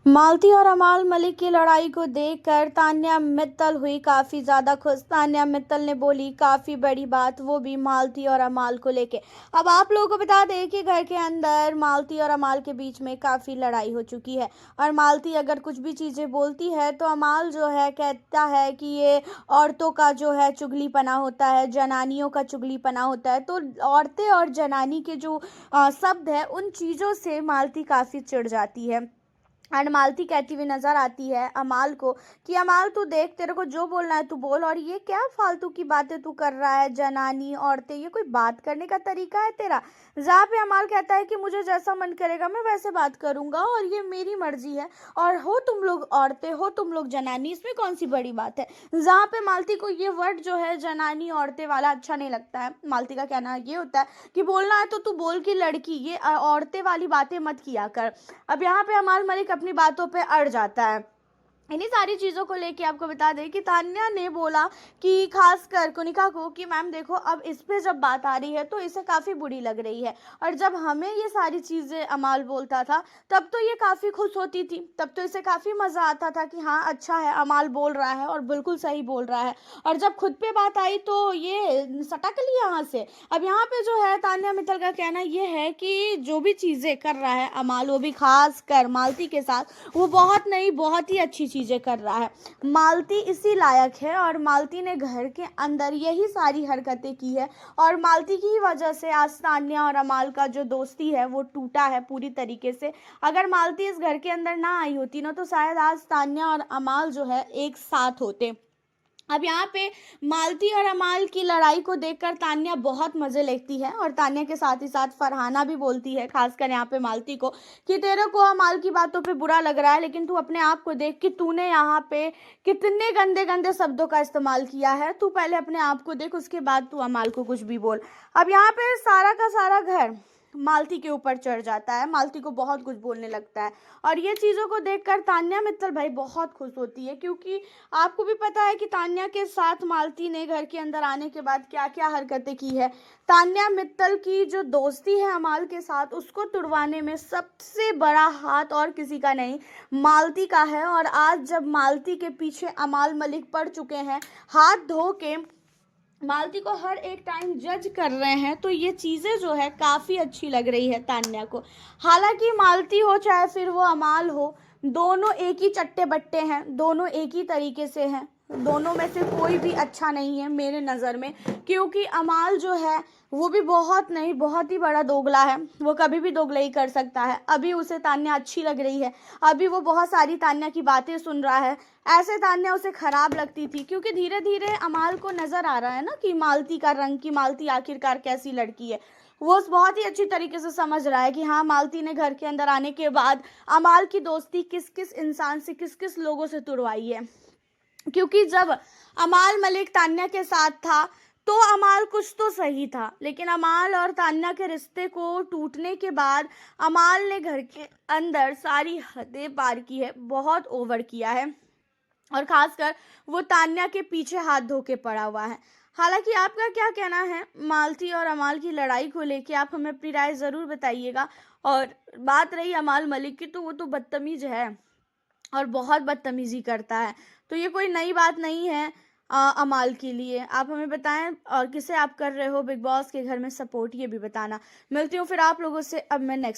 मालती और अमाल मलिक की लड़ाई को देखकर तान्या मित्तल हुई काफ़ी ज़्यादा खुश। तान्या मित्तल ने बोली काफ़ी बड़ी बात, वो भी मालती और अमाल को लेके। अब आप लोगों को बता दें कि घर के अंदर मालती और अमाल के बीच में काफ़ी लड़ाई हो चुकी है और मालती अगर कुछ भी चीज़ें बोलती है तो अमाल जो है कहता है कि ये औरतों का जो है चुगलीपना होता है, जनानियों का चुगलीपना होता है। तो औरतें और जनानी के जो शब्द है उन चीज़ों से मालती काफ़ी चिढ़ जाती है। एंड मालती कहती हुई नजर आती है अमाल को कि अमाल तू देख, तेरे को जो बोलना है तू बोल, और ये क्या फालतू की बातें तू कर रहा है, जनानी औरतें, ये कोई बात करने का तरीका है तेरा। जहाँ पे अमाल कहता है कि मुझे जैसा मन करेगा मैं वैसे बात करूंगा और ये मेरी मर्जी है, और हो तुम लोग औरतें, हो तुम लोग जनानी, इसमें कौन सी बड़ी बात है। जहाँ पे मालती को ये वर्ड जो है जनानी औरतें वाला अच्छा नहीं लगता है। मालती का कहना ये होता है कि बोलना है तो तू बोल की लड़की, ये औरतें वाली बातें मत किया कर। अब यहाँ पे अमाल मलिक अपनी बातों पे अड़ जाता है। इन्हीं सारी चीज़ों को लेके आपको बता दें कि तान्या ने बोला कि खासकर कुनिका को कि मैम देखो, अब इस पे जब बात आ रही है तो इसे काफ़ी बुरी लग रही है, और जब हमें ये सारी चीज़ें अमाल बोलता था तब तो ये काफ़ी खुश होती थी, तब तो इसे काफ़ी मज़ा आता था कि हाँ अच्छा है अमाल बोल रहा है और बिल्कुल सही बोल रहा है, और जब खुद पे बात आई तो ये सटक ली यहाँ से। अब यहाँ पे जो है तान्या मित्तल का कहना ये है कि जो भी चीज़ें कर रहा है अमाल, वो भी खास कर मालती के साथ, वो बहुत नहीं बहुत ही अच्छी चीज़ें कर रहा है। मालती इसी लायक है और मालती ने घर के अंदर यही सारी हरकतें की है, और मालती की वजह से आज तान्या और अमाल का जो दोस्ती है वो टूटा है पूरी तरीके से। अगर मालती इस घर के अंदर ना आई होती ना तो शायद आज तान्या और अमाल जो है एक साथ होते। अब यहाँ पे मालती और अमाल की लड़ाई को देखकर तान्या बहुत मज़े लेती है, और तान्या के साथ ही साथ फरहाना भी बोलती है खासकर यहाँ पे मालती को कि तेरे को अमाल की बातों पे बुरा लग रहा है, लेकिन तू अपने आप को देख कि तूने यहाँ पे कितने गंदे गंदे शब्दों का इस्तेमाल किया है। तू पहले अपने आप को देख, उसके बाद तू अमाल को कुछ भी बोल। अब यहाँ पे सारा का सारा घर मालती के ऊपर चढ़ जाता है, मालती को बहुत कुछ बोलने लगता है, और ये चीज़ों को देखकर तान्या मित्तल भाई बहुत खुश होती है, क्योंकि आपको भी पता है कि तान्या के साथ मालती ने घर के अंदर आने के बाद क्या क्या हरकतें की है। तान्या मित्तल की जो दोस्ती है अमाल के साथ, उसको तुड़वाने में सबसे बड़ा हाथ और किसी का नहीं, मालती का है। और आज जब मालती के पीछे अमाल मलिक पड़ चुके हैं, हाथ धो के मालती को हर एक टाइम जज कर रहे हैं, तो ये चीज़ें जो है काफ़ी अच्छी लग रही है तान्या को। हालांकि मालती हो चाहे फिर वो अमाल हो, दोनों एक ही चट्टे बट्टे हैं, दोनों एक ही तरीके से हैं, दोनों में से कोई भी अच्छा नहीं है मेरे नज़र में, क्योंकि अमाल जो है वो भी बहुत नहीं बहुत ही बड़ा दोगला है, वो कभी भी दोगलाई कर सकता है। अभी उसे तान्या अच्छी लग रही है, अभी वो बहुत सारी तान्या की बातें सुन रहा है, ऐसे तान्या उसे खराब लगती थी, क्योंकि धीरे धीरे अमाल को नज़र आ रहा है ना कि मालती का रंग, की मालती आखिरकार कैसी लड़की है। वो बहुत ही अच्छी तरीके से समझ रहा है कि हाँ मालती ने घर के अंदर आने के बाद अमाल की दोस्ती किस किस इंसान से, किस किस लोगों से तुड़वाई है। क्योंकि जब अमाल मलिक तान्या के साथ था तो अमाल कुछ तो सही था, लेकिन अमाल और तान्या के रिश्ते को टूटने के बाद अमाल ने घर के अंदर सारी हदें पार की है, बहुत ओवर किया है, और खासकर वो तान्या के पीछे हाथ धो के पड़ा हुआ है। हालांकि आपका क्या कहना है मालती और अमाल की लड़ाई को लेके, आप हमें अपनी राय ज़रूर बताइएगा। और बात रही अमाल मलिक की, तो वो तो बदतमीज है और बहुत बदतमीजी करता है, तो ये कोई नई बात नहीं है अमाल के लिए। आप हमें बताएं और किसे आप कर रहे हो बिग बॉस के घर में सपोर्ट, ये भी बताना। मिलती हूँ फिर आप लोगों से अब मैं नेक्स्ट